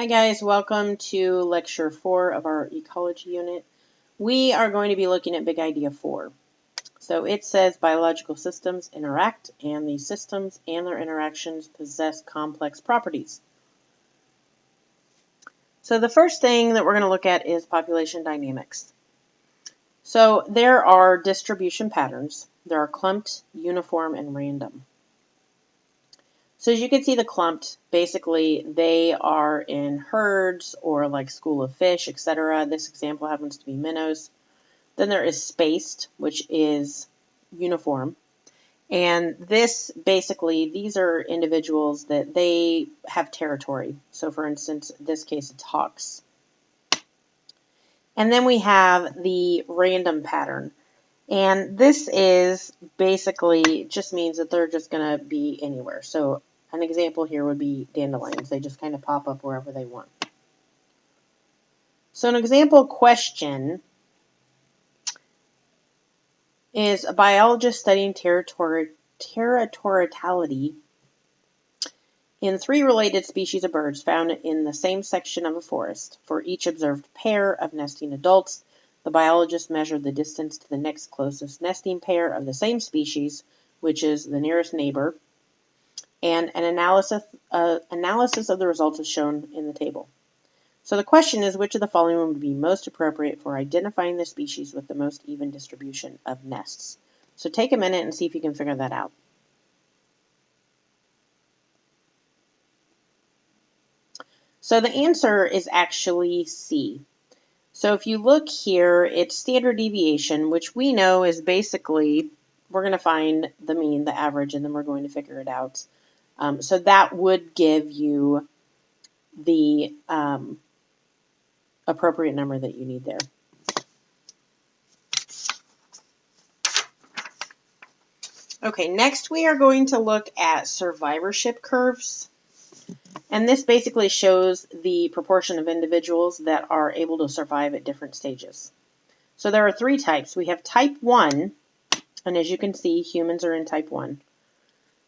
Hi guys, welcome to lecture 4 of our ecology unit. We are going to be looking at big idea 4. So it says biological systems interact, and these systems and their interactions possess complex properties. So the first thing that we're going to look at is population dynamics. So there are distribution patterns. There are clumped, uniform, and random. So as you can see, the clumped, basically they are in herds or like school of fish, etc. This example happens to be minnows. Then there is spaced, which is uniform. And this basically, these are individuals that they have territory. So for instance, in this case, it's hawks. And then we have the random pattern. And this is basically just means that they're just going to be anywhere. So an example here would be dandelions. They just kind of pop up wherever they want. So an example question is a biologist studying territoriality in 3 related species of birds found in the same section of a forest. For each observed pair of nesting adults, the biologist measured the distance to the next closest nesting pair of the same species, which is the nearest neighbor, and an analysis of the results is shown in the table. So the question is, which of the following would be most appropriate for identifying the species with the most even distribution of nests? So take a minute and see if you can figure that out. So the answer is actually C. So if you look here, it's standard deviation, which we know is basically, we're going to find the mean, the average, and then we're going to figure it out. So that would give you the appropriate number that you need there. Okay, next we are going to look at survivorship curves. And this basically shows the proportion of individuals that are able to survive at different stages. So there are 3 types. We have type 1, and as you can see, humans are in type 1.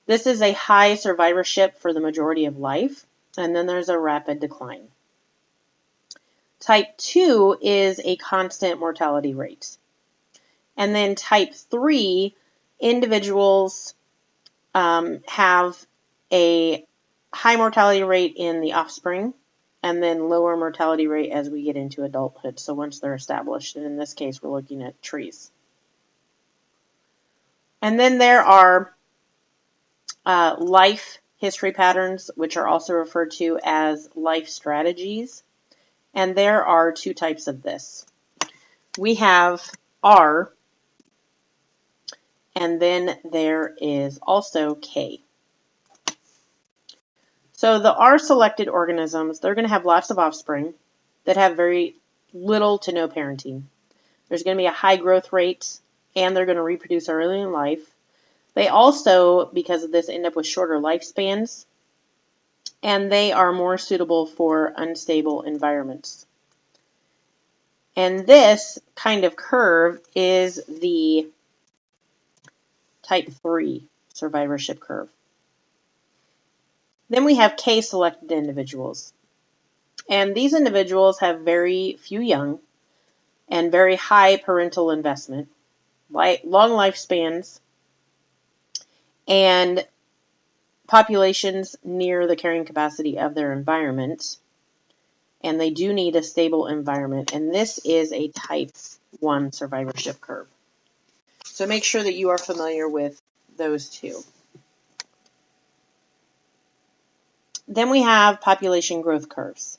This is a high survivorship for the majority of life, and then there's a rapid decline. Type 2 is a constant mortality rate. And then type 3, individuals have a high mortality rate in the offspring, and then lower mortality rate as we get into adulthood, so once they're established. And in this case, we're looking at trees. And then there are life history patterns, which are also referred to as life strategies. And there are 2 types of this. We have R, and then there is also K. So the R-selected organisms, they're going to have lots of offspring that have very little to no parenting. There's going to be a high growth rate, and they're going to reproduce early in life. They also, because of this, end up with shorter lifespans, and they are more suitable for unstable environments. And this kind of curve is the type 3 survivorship curve. Then we have K-selected individuals. And these individuals have very few young and very high parental investment, long lifespans, and populations near the carrying capacity of their environment. And they do need a stable environment. And this is a type 1 survivorship curve. So make sure that you are familiar with those 2. Then we have population growth curves.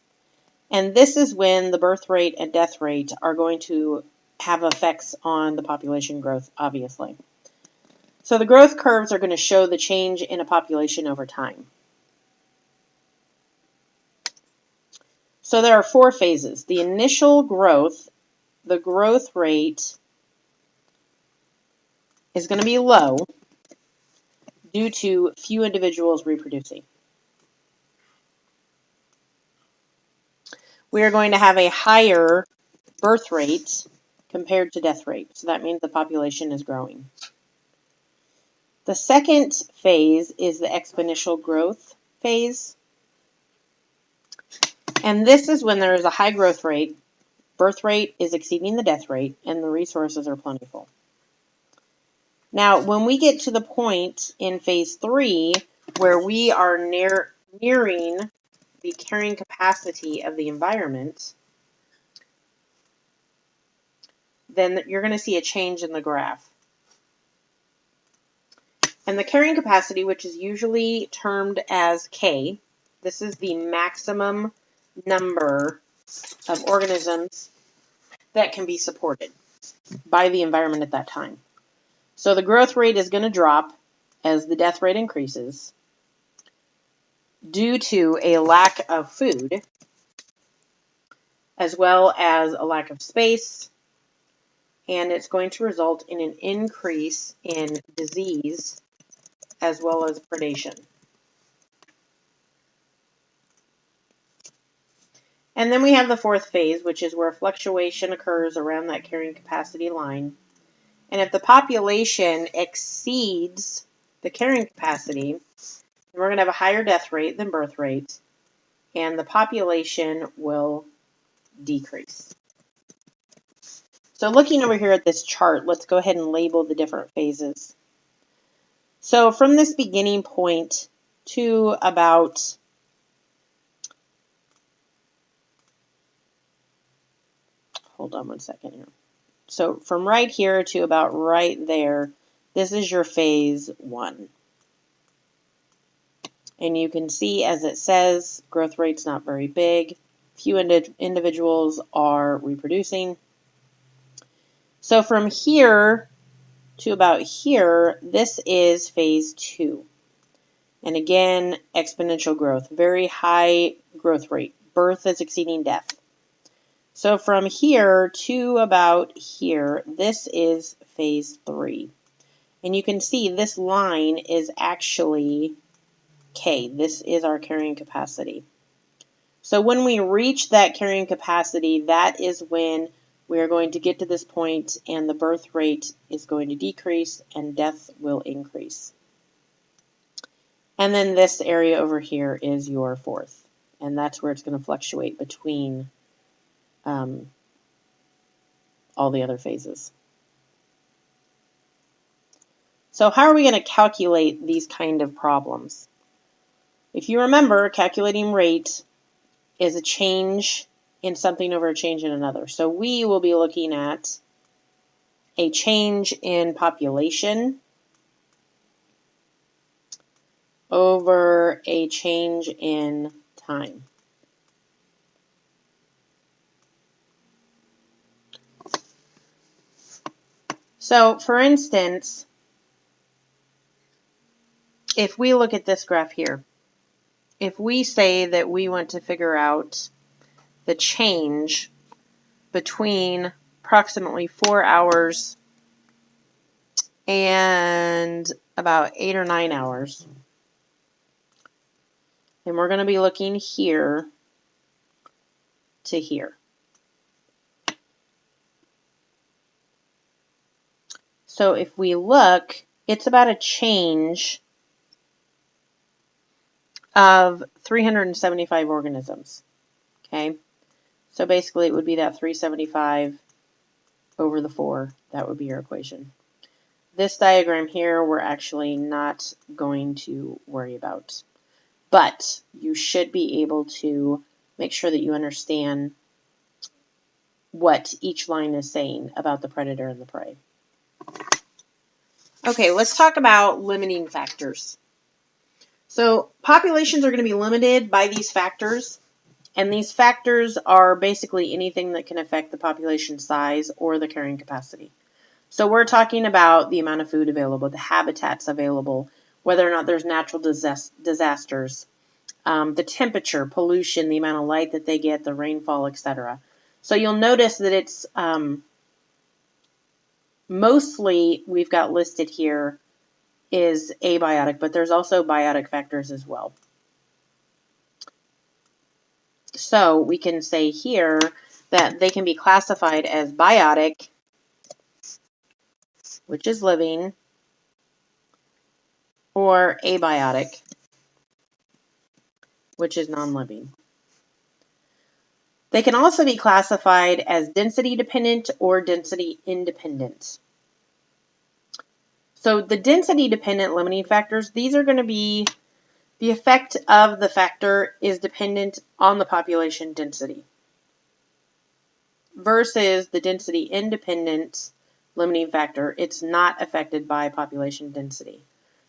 And this is when the birth rate and death rate are going to have effects on the population growth, obviously. So the growth curves are going to show the change in a population over time. So there are 4 phases. The initial growth, the growth rate is going to be low due to few individuals reproducing. We are going to have a higher birth rate compared to death rate. So that means the population is growing. The second phase is the exponential growth phase. And this is when there is a high growth rate, birth rate is exceeding the death rate, and the resources are plentiful. Now, when we get to the point in phase 3 where we are nearing the carrying capacity of the environment, then you're going to see a change in the graph. And the carrying capacity, which is usually termed as K, this is the maximum number of organisms that can be supported by the environment at that time. So the growth rate is going to drop as the death rate increases due to a lack of food, as well as a lack of space, and it's going to result in an increase in disease as well as predation. And then we have the fourth phase, which is where fluctuation occurs around that carrying capacity line. And if the population exceeds the carrying capacity, we're going to have a higher death rate than birth rate, and the population will decrease. So looking over here at this chart, let's go ahead and label the different phases. So from this beginning point to about hold on one second here. So from right here to about right there, this is your phase 1. And you can see, as it says, growth rate's not very big. Few individuals are reproducing. So from here to about here, this is phase 2. And again, exponential growth, very high growth rate. Birth is exceeding death. So from here to about here, this is phase 3. And you can see this line is actually K. This is our carrying capacity. So when we reach that carrying capacity, that is when we are going to get to this point and the birth rate is going to decrease and death will increase. And then this area over here is your fourth. And that's where it's going to fluctuate between all the other phases. So how are we going to calculate these kind of problems? If you remember, calculating rate is a change in something over a change in another. So we will be looking at a change in population over a change in time. So, for instance, if we look at this graph here, if we say that we want to figure out the change between approximately 4 hours and about 8 or 9 hours, then we're going to be looking here to here. So if we look, it's about a change of 375 organisms. Okay, so basically it would be that 375 over the 4. That would be your equation. This diagram here we're actually not going to worry about. But you should be able to make sure that you understand what each line is saying about the predator and the prey. Okay, let's talk about limiting factors. So populations are going to be limited by these factors, and these factors are basically anything that can affect the population size or the carrying capacity. So we're talking about the amount of food available, the habitats available, whether or not there's natural disasters, the temperature, pollution, the amount of light that they get, the rainfall, etc. So you'll notice that it's mostly we've got listed here is abiotic, but there's also biotic factors as well. So we can say here that they can be classified as biotic, which is living, or abiotic, which is non-living. They can also be classified as density dependent or density independent. So the density dependent limiting factors, these are going to be the effect of the factor is dependent on the population density versus the density independent limiting factor, it's not affected by population density.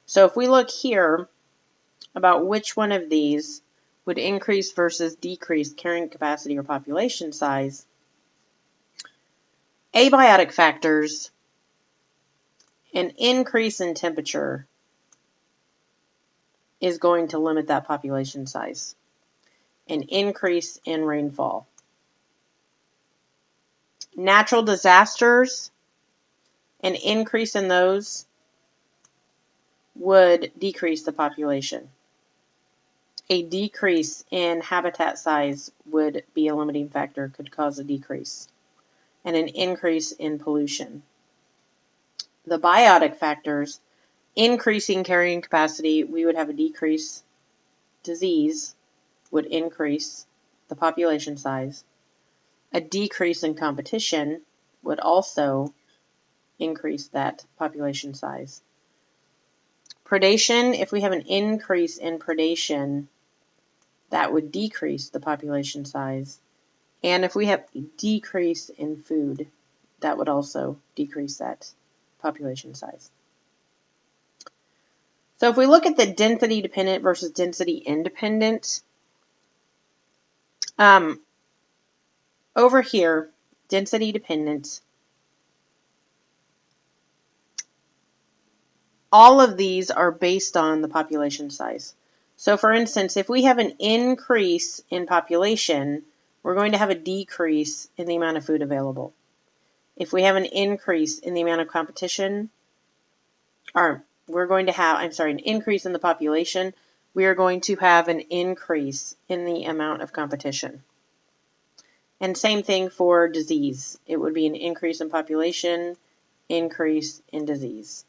So if we look here about which one of these would increase versus decrease carrying capacity or population size, abiotic factors, an increase in temperature is going to limit that population size. An increase in rainfall. Natural disasters, an increase in those would decrease the population. A decrease in habitat size would be a limiting factor, could cause a decrease. And an increase in pollution. The biotic factors, increasing carrying capacity, we would have a decrease. Disease would increase the population size. A decrease in competition would also increase that population size. Predation, if we have an increase in predation, that would decrease the population size. And if we have a decrease in food, that would also decrease that population size. So if we look at the density dependent versus density independent, over here, density dependent, all of these are based on the population size. So for instance, if we have an increase in population, we're going to have a decrease in the amount of food available. If we have an increase in the amount of competition, or we're going to have, an increase in the population, we are going to have an increase in the amount of competition. And same thing for disease. It would be an increase in population, increase in disease.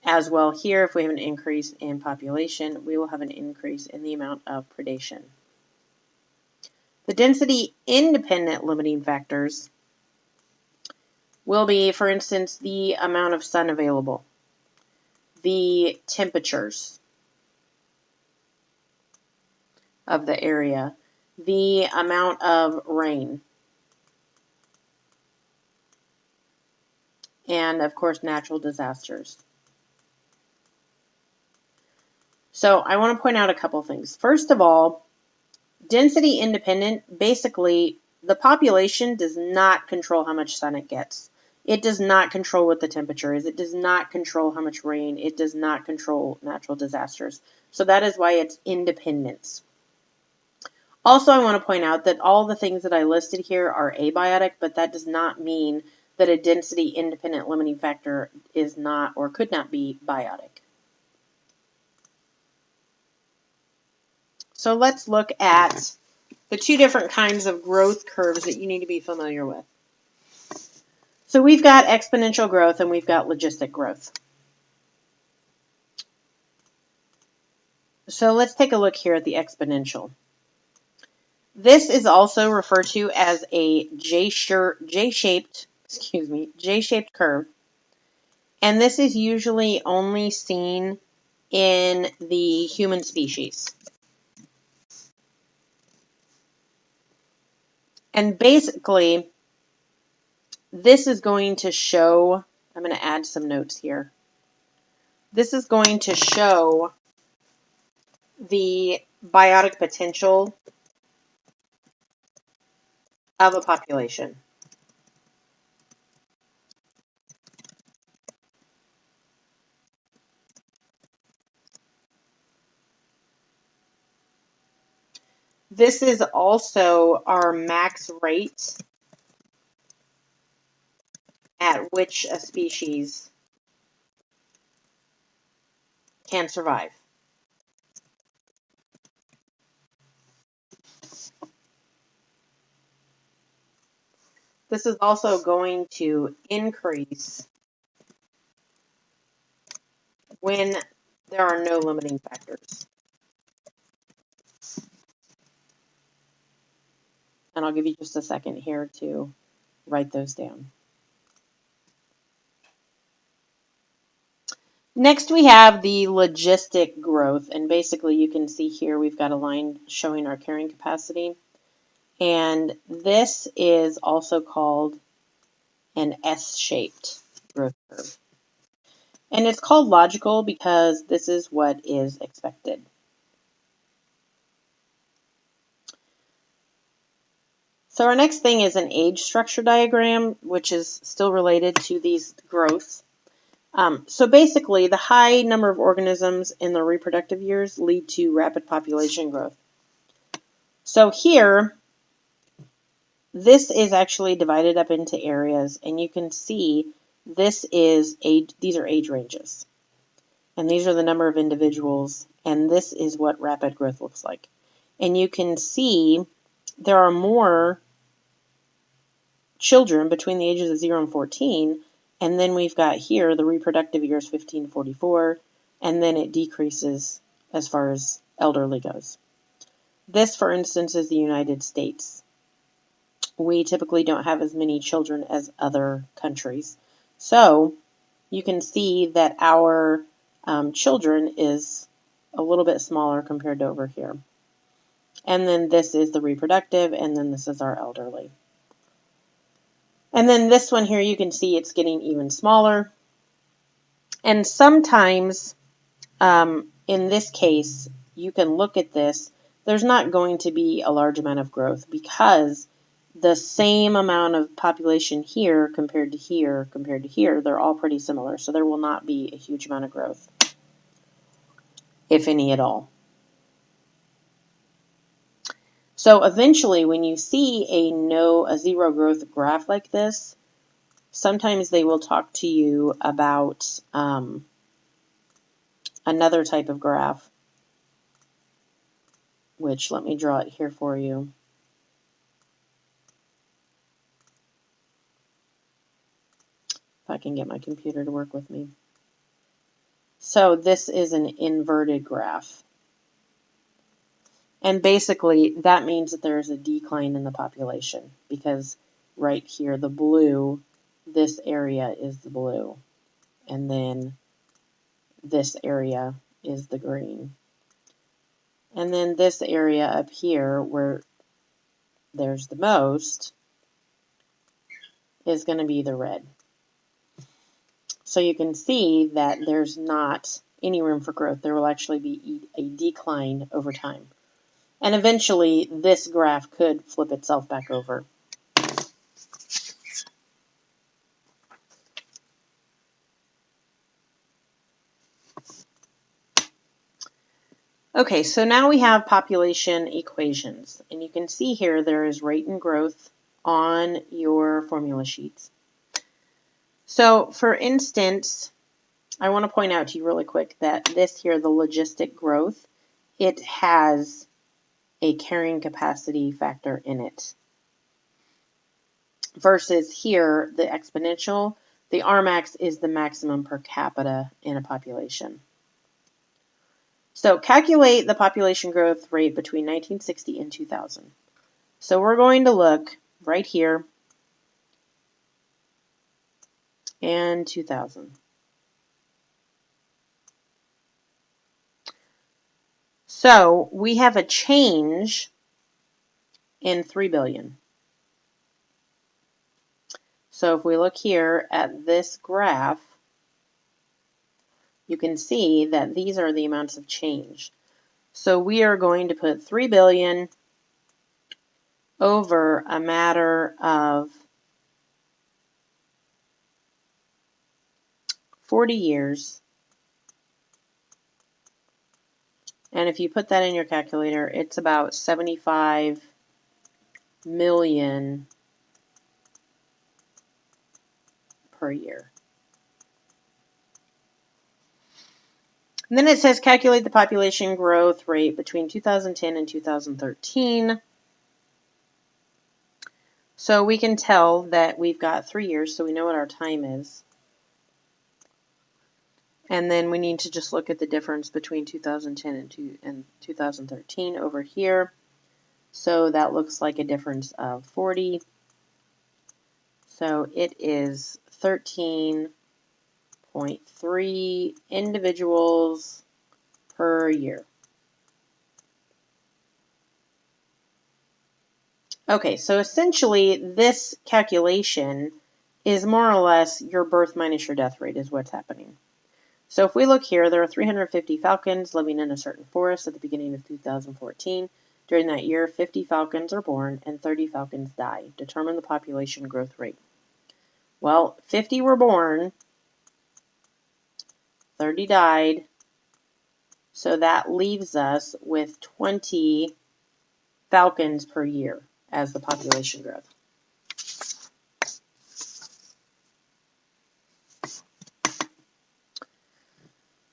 As well here, if we have an increase in population, we will have an increase in the amount of predation. The density independent limiting factors will be, for instance, the amount of sun available, the temperatures of the area, the amount of rain, and of course natural disasters. So I want to point out a couple things. First of all, density independent, basically the population does not control how much sun it gets. It does not control what the temperature is. It does not control how much rain. It does not control natural disasters. So that is why it's independence. Also, I want to point out that all the things that I listed here are abiotic, but that does not mean that a density independent limiting factor is not or could not be biotic. So let's look at the two different kinds of growth curves that you need to be familiar with. So we've got exponential growth and we've got logistic growth. So let's take a look here at the exponential. This is also referred to as a J-shaped curve. And this is usually only seen in the human species. And basically, this is going to show, I'm going to add some notes here. This is going to show the biotic potential of a population. This is also our max rate at which a species can survive. This is also going to increase when there are no limiting factors. And I'll give you just a second here to write those down. Next, we have the logistic growth. And basically, you can see here we've got a line showing our carrying capacity. And this is also called an S-shaped growth curve. And it's called logical because this is what is expected. So our next thing is an age structure diagram, which is still related to these growths. So basically, the high number of organisms in the reproductive years lead to rapid population growth. So here, this is actually divided up into areas, and you can see these are age ranges. And these are the number of individuals, and this is what rapid growth looks like. And you can see there are more children between the ages of 0 and 14, and then we've got here the reproductive years 15 to 44, and then it decreases as far as elderly goes. This, for instance, is the United States. We typically don't have as many children as other countries. So you can see that our children is a little bit smaller compared to over here. And then this is the reproductive, and then this is our elderly. And then this one here, you can see it's getting even smaller. And sometimes, in this case, you can look at this. There's not going to be a large amount of growth because the same amount of population here compared to here, they're all pretty similar. So there will not be a huge amount of growth, if any at all. So eventually, when you see a zero growth graph like this, sometimes they will talk to you about another type of graph, which let me draw it here for you. If I can get my computer to work with me. So this is an inverted graph. And basically, that means that there is a decline in the population because right here, the blue, this area is the blue. And then this area is the green. And then this area up here where there's the most is going to be the red. So you can see that there's not any room for growth. There will actually be a decline over time. And eventually, this graph could flip itself back over. Okay, so now we have population equations. And you can see here there is rate and growth on your formula sheets. So, for instance, I want to point out to you really quick that this here, the logistic growth, it has a carrying capacity factor in it. Versus here, the exponential, the Rmax is the maximum per capita in a population. So calculate the population growth rate between 1960 and 2000. So we're going to look right here and 2000. So we have a change in 3 billion. So if we look here at this graph, you can see that these are the amounts of change. So we are going to put 3 billion over a matter of 40 years. And if you put that in your calculator, it's about 75 million per year. And then it says calculate the population growth rate between 2010 and 2013. So we can tell that we've got 3 years, so we know what our time is. And then we need to just look at the difference between 2010 and 2013 over here. So that looks like a difference of 40. So it is 13.3 individuals per year. Okay, so essentially this calculation is more or less your birth minus your death rate is what's happening. So if we look here, there are 350 falcons living in a certain forest at the beginning of 2014. During that year, 50 falcons are born and 30 falcons die. Determine the population growth rate. Well, 50 were born, 30 died, so that leaves us with 20 falcons per year as the population growth.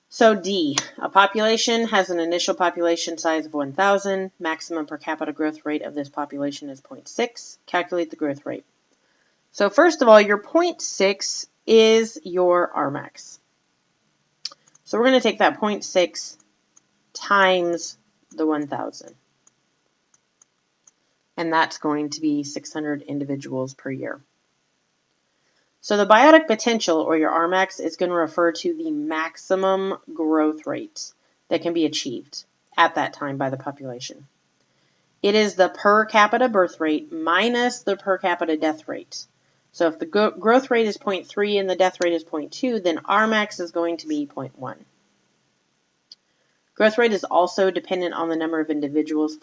So D, a population has an initial population size of 1,000. Maximum per capita growth rate of this population is 0.6. Calculate the growth rate. So first of all, your 0.6 is your Rmax. So we're going to take that 0.6 times the 1,000. And that's going to be 600 individuals per year. So the biotic potential, or your Rmax, is going to refer to the maximum growth rate that can be achieved at that time by the population. It is the per capita birth rate minus the per capita death rate. So if the growth rate is 0.3 and the death rate is 0.2, then Rmax is going to be 0.1. Growth rate is also dependent on the number of individuals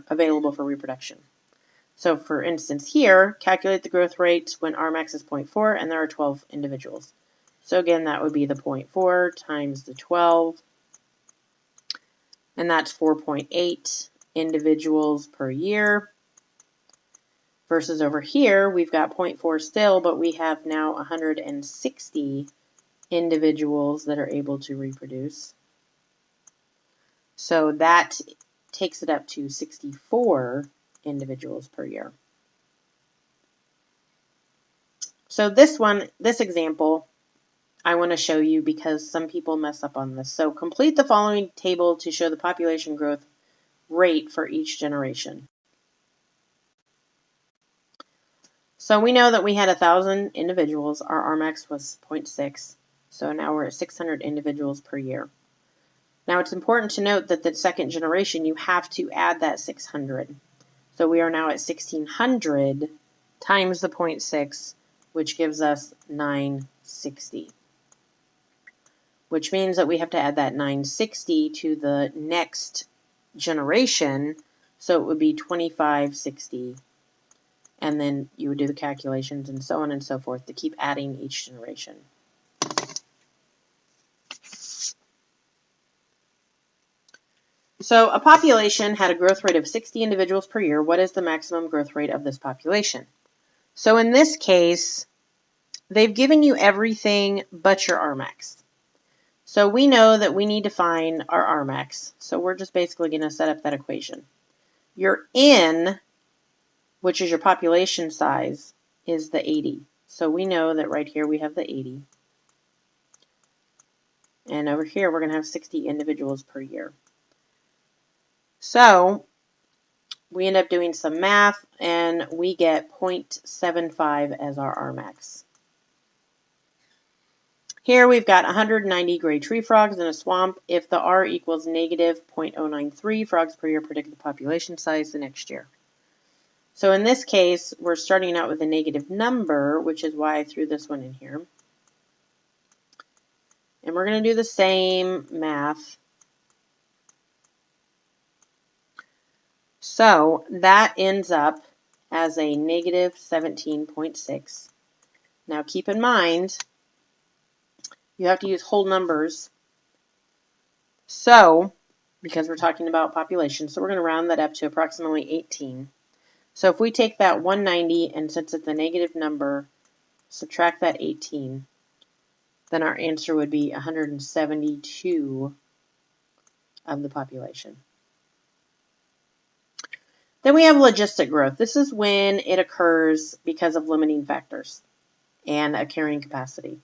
available for reproduction. So for instance here, calculate the growth rate when Rmax is 0.4 and there are 12 individuals. So again, that would be the 0.4 times the 12, and that's 4.8 individuals per year. Versus over here, we've got 0.4 still, but we have now 160 individuals that are able to reproduce. So that takes it up to 64 individuals per year. So this example, I want to show you because some people mess up on this. So complete the following table to show the population growth rate for each generation. So we know that we had 1,000 individuals. Our Rmax was 0.6. So now we're at 600 individuals per year. Now it's important to note that the second generation, you have to add that 600. So we are now at 1,600 times the 0.6, which gives us 960. Which means that we have to add that 960 to the next generation. So it would be 2560. And then you would do the calculations and so on and so forth to keep adding each generation. So a population had a growth rate of 60 individuals per year. What is the maximum growth rate of this population? So in this case, they've given you everything but your Rmax. So we know that we need to find our Rmax. So we're just basically going to set up that equation. Your N, which is your population size, is the 80. So we know that right here we have the 80. And over here we're going to have 60 individuals per year. So we end up doing some math and we get 0.75 as our Rmax. Here we've got 190 gray tree frogs in a swamp. If the R equals negative 0.093 frogs per year, predict the population size the next year. So in this case, we're starting out with a negative number, which is why I threw this one in here. And we're going to do the same math. So that ends up as a negative 17.6. Now keep in mind, you have to use whole numbers. So, because we're talking about population, so we're going to round that up to approximately 18. So if we take that 190 and since it's a negative number, subtract that 18, then our answer would be 172 of the population. Then we have logistic growth. This is when it occurs because of limiting factors and a carrying capacity.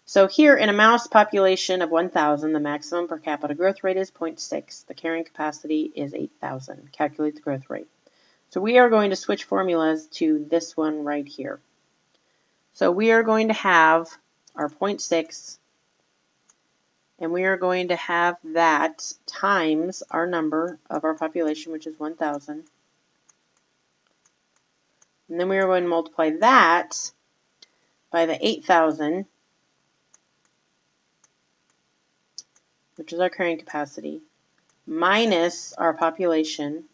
So here in a mouse population of 1,000, the maximum per capita growth rate is 0.6. The carrying capacity is 8,000. Calculate the growth rate. So we are going to switch formulas to this one right here. So we are going to have our 0.6, and we are going to have that times our number of our population, which is 1,000. And then we are going to multiply that by the 8,000, which is our carrying capacity, minus our population,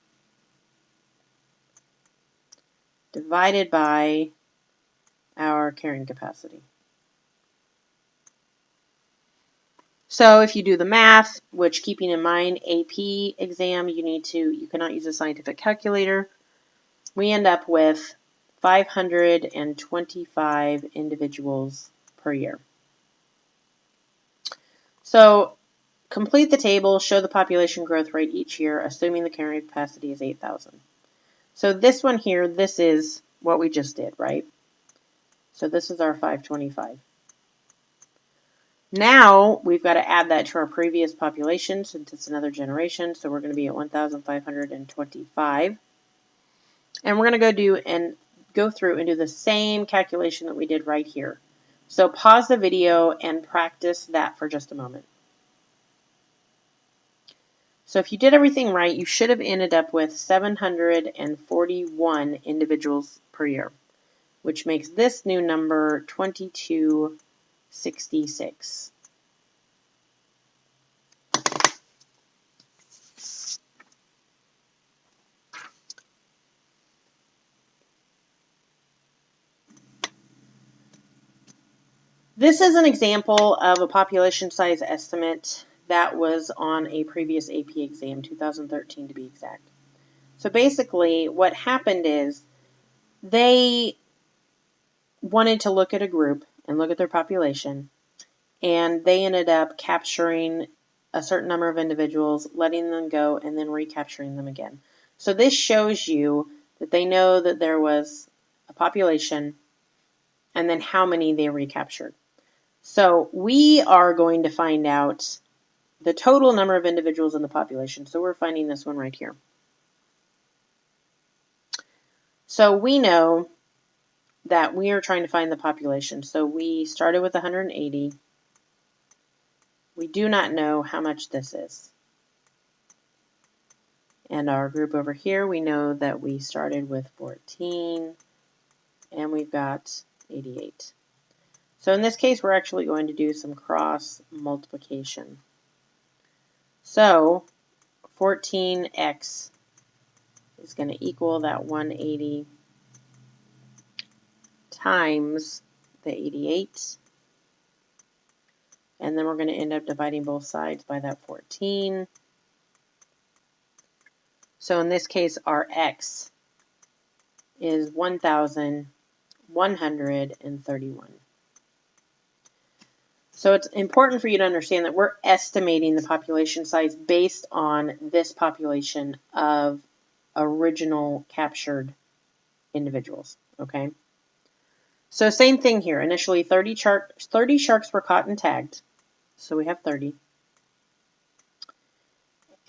divided by our carrying capacity. So if you do the math, which keeping in mind AP exam, you cannot use a scientific calculator, we end up with 525 individuals per year. So complete the table, show the population growth rate each year, assuming the carrying capacity is 8,000. So this one here, this is what we just did, right? So this is our 525. Now we've got to add that to our previous population since it's another generation. So we're going to be at 1,525. And we're going to go through and do the same calculation that we did right here. So pause the video and practice that for just a moment. So if you did everything right, you should have ended up with 741 individuals per year, which makes this new number 2266. This is an example of a population size estimate that was on a previous AP exam, 2013 to be exact. So basically what happened is they wanted to look at a group and look at their population, and they ended up capturing a certain number of individuals, letting them go, and then recapturing them again. So this shows you that they know that there was a population and then how many they recaptured. So we are going to find out the total number of individuals in the population. So we're finding this one right here. So we know that we are trying to find the population. So we started with 180. We do not know how much this is. And our group over here, we know that we started with 14 and we've got 88. So in this case, we're actually going to do some cross multiplication. So 14x is going to equal that 180 times the 88. And then we're going to end up dividing both sides by that 14. So in this case, our x is 1,131. So it's important for you to understand that we're estimating the population size based on this population of original captured individuals, okay? So same thing here. Initially, 30 sharks were caught and tagged. So we have 30.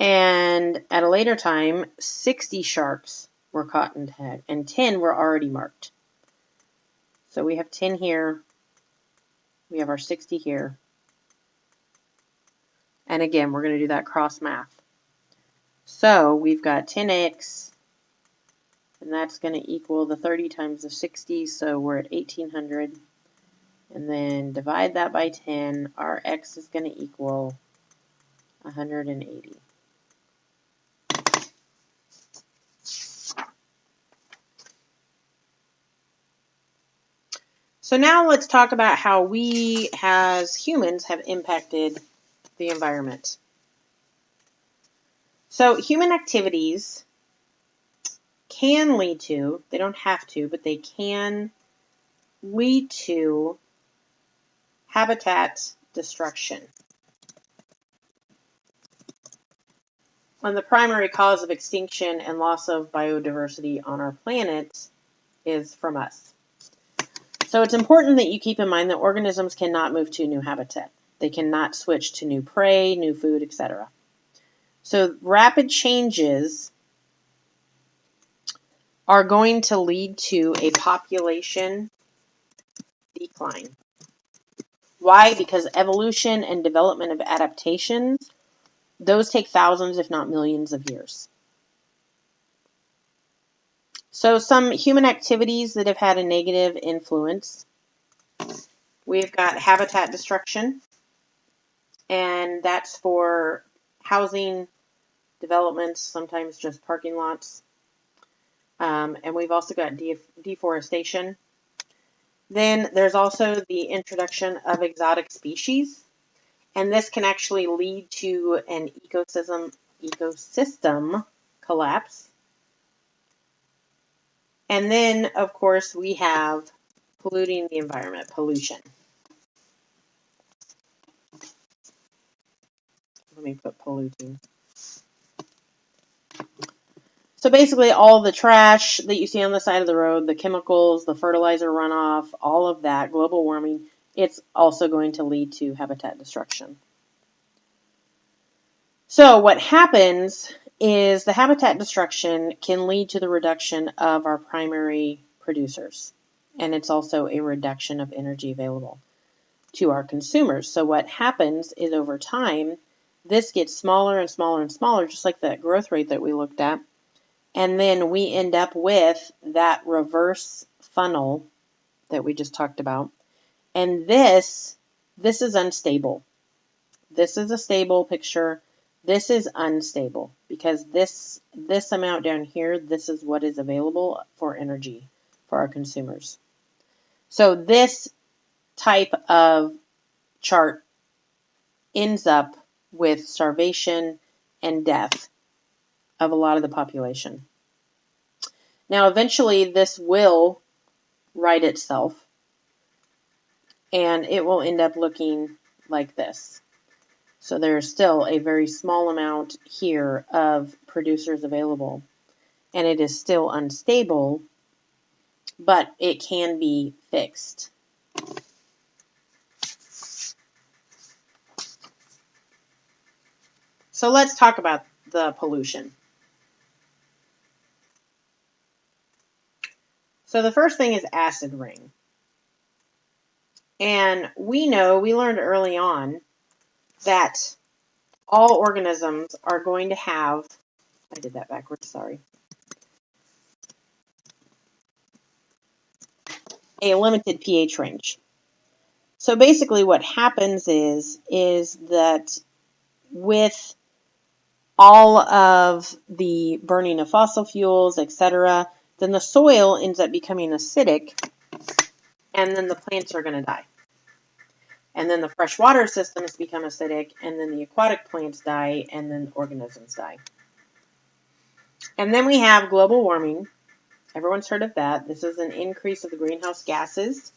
And at a later time, 60 sharks were caught and tagged, and 10 were already marked. So we have 10 here. We have our 60 here. And again, we're going to do that cross math. So we've got 10x, and that's going to equal the 30 times the 60, so we're at 1,800. And then divide that by 10, our x is going to equal 180. So now let's talk about how we as humans have impacted the environment. So human activities can lead to, they don't have to, but they can lead to habitat destruction. And the primary cause of extinction and loss of biodiversity on our planet is from us. So it's important that you keep in mind that organisms cannot move to a new habitat. They cannot switch to new prey, new food, etc. So rapid changes are going to lead to a population decline. Why? Because evolution and development of adaptations, those take thousands, if not millions of years. So some human activities that have had a negative influence. We've got habitat destruction, and that's for housing developments, sometimes just parking lots. And we've also got deforestation. Then there's also the introduction of exotic species, and this can actually lead to an ecosystem collapse. And then, of course, we have polluting the environment, pollution. Let me put polluting. So basically all the trash that you see on the side of the road, the chemicals, the fertilizer runoff, all of that, global warming, it's also going to lead to habitat destruction. So what happens is the habitat destruction can lead to the reduction of our primary producers. And it's also a reduction of energy available to our consumers. So what happens is over time, this gets smaller and smaller and smaller, just like that growth rate that we looked at. And then we end up with that reverse funnel that we just talked about. And this is unstable. This is a stable picture. This is unstable because this amount down here, this is what is available for energy for our consumers. So this type of chart ends up with starvation and death of a lot of the population. Now, eventually, this will right itself, and it will end up looking like this. So there's still a very small amount here of producers available, and it is still unstable, but it can be fixed. So let's talk about the pollution. So the first thing is acid rain. And we learned early on that all organisms are going to have, I did that backwards, sorry, a limited pH range. So basically what happens is that with all of the burning of fossil fuels, etc., then the soil ends up becoming acidic, and then the plants are going to die. And then the freshwater systems become acidic, and then the aquatic plants die, and then organisms die. And then we have global warming. Everyone's heard of that. This is an increase of the greenhouse gases.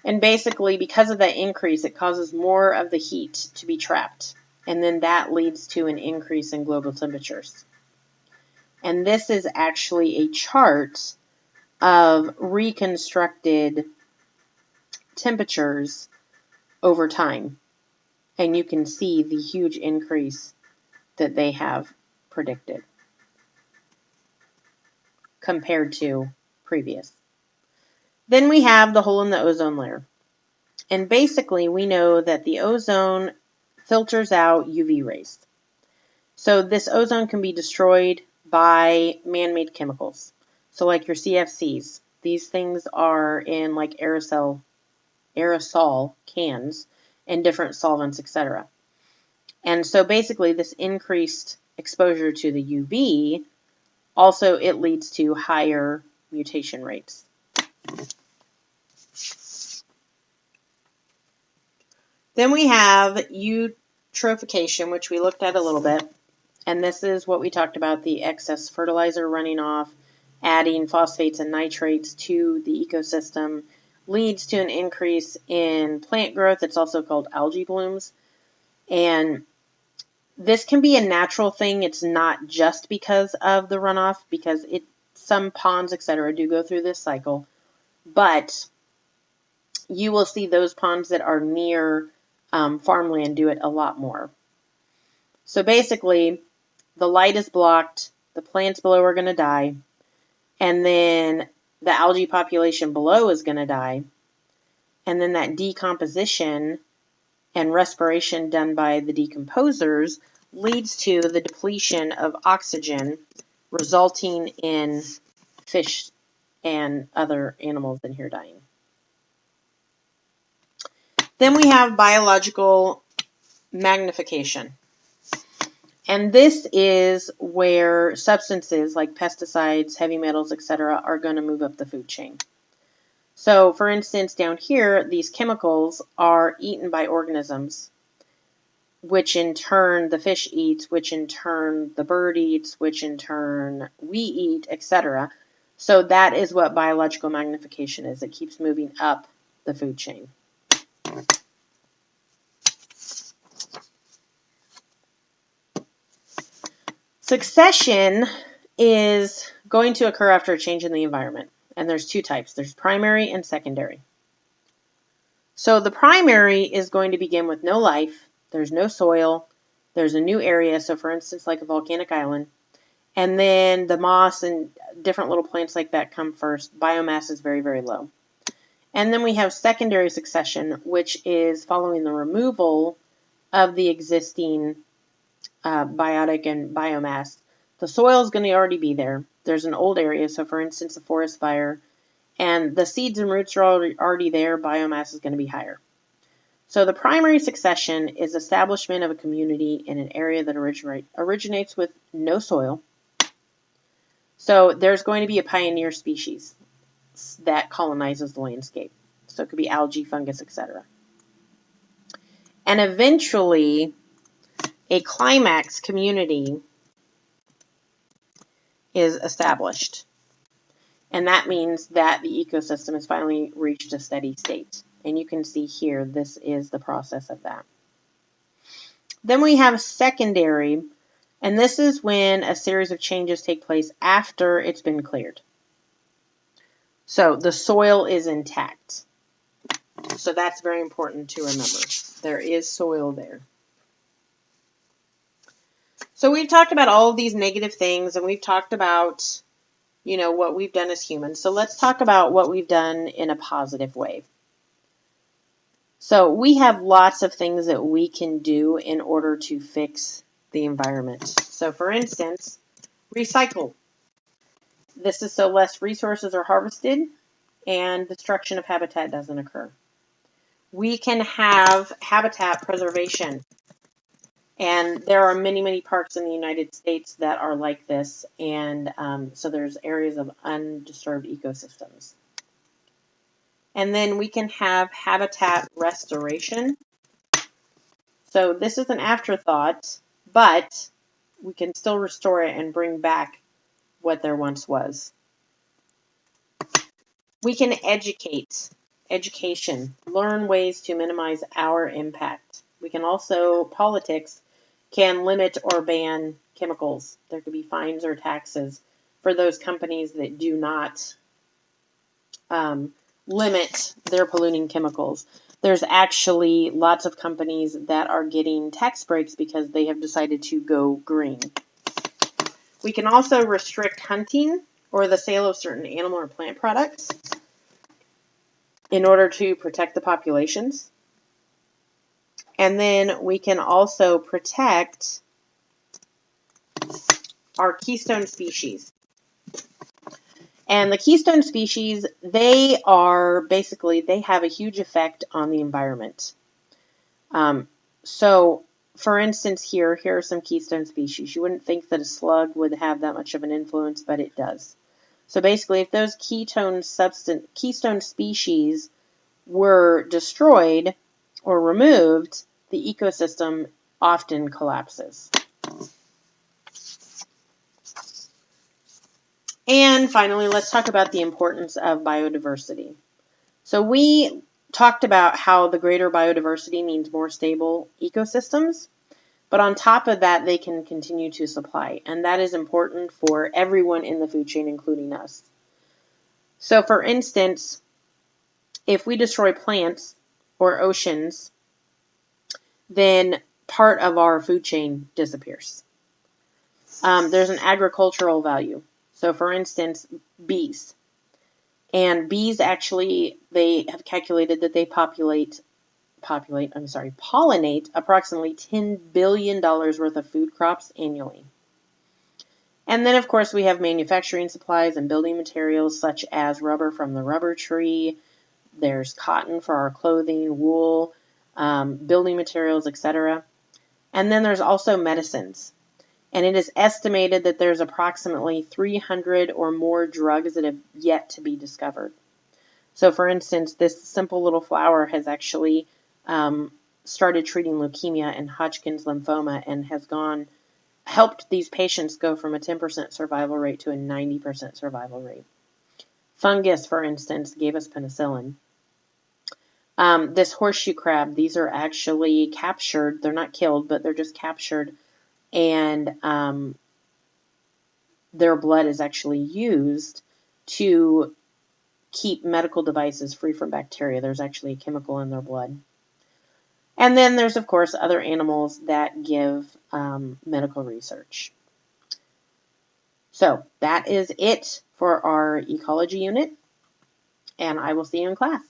And basically, because of that increase, it causes more of the heat to be trapped. And then that leads to an increase in global temperatures. And this is actually a chart of reconstructed temperatures over time. And you can see the huge increase that they have predicted compared to previous. Then we have the hole in the ozone layer. And basically, we know that the ozone filters out UV rays. So this ozone can be destroyed by man-made chemicals. So like your CFCs. These things are in like aerosol cans and different solvents, etc. And so basically this increased exposure to the UV, also it leads to higher mutation rates. Then we have eutrophication, which we looked at a little bit. And this is what we talked about, the excess fertilizer running off, adding phosphates and nitrates to the ecosystem leads to an increase in plant growth. It's also called algae blooms. And this can be a natural thing. It's not just because of the runoff, because some ponds, etc., do go through this cycle. But you will see those ponds that are near farmland do it a lot more. So basically, the light is blocked, the plants below are going to die, and then the algae population below is going to die, and then that decomposition and respiration done by the decomposers leads to the depletion of oxygen, resulting in fish and other animals in here dying. Then we have biological magnification. And this is where substances like pesticides, heavy metals, etc. are going to move up the food chain. So, for instance, down here, these chemicals are eaten by organisms, which in turn the fish eats, which in turn the bird eats, which in turn we eat, etc. So that is what biological magnification is. It keeps moving up the food chain. Succession is going to occur after a change in the environment. And there's two types. There's primary and secondary. So the primary is going to begin with no life. There's no soil. There's a new area. So for instance, like a volcanic island. And then the moss and different little plants like that come first. Biomass is very, very low. And then we have secondary succession, which is following the removal of the existing biotic and biomass. The soil is going to already be there. There's an old area. So for instance, a forest fire. And the seeds and roots are already there. Biomass is going to be higher. So the primary succession is establishment of a community in an area that originates with no soil. So there's going to be a pioneer species that colonizes the landscape. So it could be algae, fungus, etc. And eventually, a climax community is established. And that means that the ecosystem has finally reached a steady state. And you can see here, this is the process of that. Then we have secondary, and this is when a series of changes take place after it's been cleared. So the soil is intact. So that's very important to remember. There is soil there. So we've talked about all of these negative things, and we've talked about, what we've done as humans. So let's talk about what we've done in a positive way. So we have lots of things that we can do in order to fix the environment. So for instance, recycle. This is so less resources are harvested and destruction of habitat doesn't occur. We can have habitat preservation. And there are many, many parks in the United States that are like this. And so there's areas of undisturbed ecosystems. And then we can have habitat restoration. So this is an afterthought, but we can still restore it and bring back what there once was. We can education, learn ways to minimize our impact. We can also, politics can limit or ban chemicals. There could be fines or taxes for those companies that do not limit their polluting chemicals. There's actually lots of companies that are getting tax breaks because they have decided to go green. We can also restrict hunting or the sale of certain animal or plant products in order to protect the populations. And then we can also protect our keystone species. And the keystone species, they have a huge effect on the environment. So, for instance, here are some keystone species. You wouldn't think that a slug would have that much of an influence, but it does. So basically, if those keystone species were destroyed or removed, the ecosystem often collapses. And finally, let's talk about the importance of biodiversity. So we talked about how the greater biodiversity means more stable ecosystems, but on top of that, they can continue to supply, and that is important for everyone in the food chain, including us. So for instance, if we destroy plants or oceans, then part of our food chain disappears. There's an agricultural value. So for instance, bees. And bees actually, they have calculated that they pollinate approximately $10 billion worth of food crops annually. And then, of course, we have manufacturing supplies and building materials such as rubber from the rubber tree. There's cotton for our clothing, wool, building materials, etc. And then there's also medicines. And it is estimated that there's approximately 300 or more drugs that have yet to be discovered. So, for instance, this simple little flower has actually started treating leukemia and Hodgkin's lymphoma and has helped these patients go from a 10% survival rate to a 90% survival rate. Fungus, for instance, gave us penicillin. This horseshoe crab, these are actually captured. They're not killed, but they're just captured. And their blood is actually used to keep medical devices free from bacteria. There's actually a chemical in their blood. And then there's, of course, other animals that give medical research. So that is it for our ecology unit, and I will see you in class.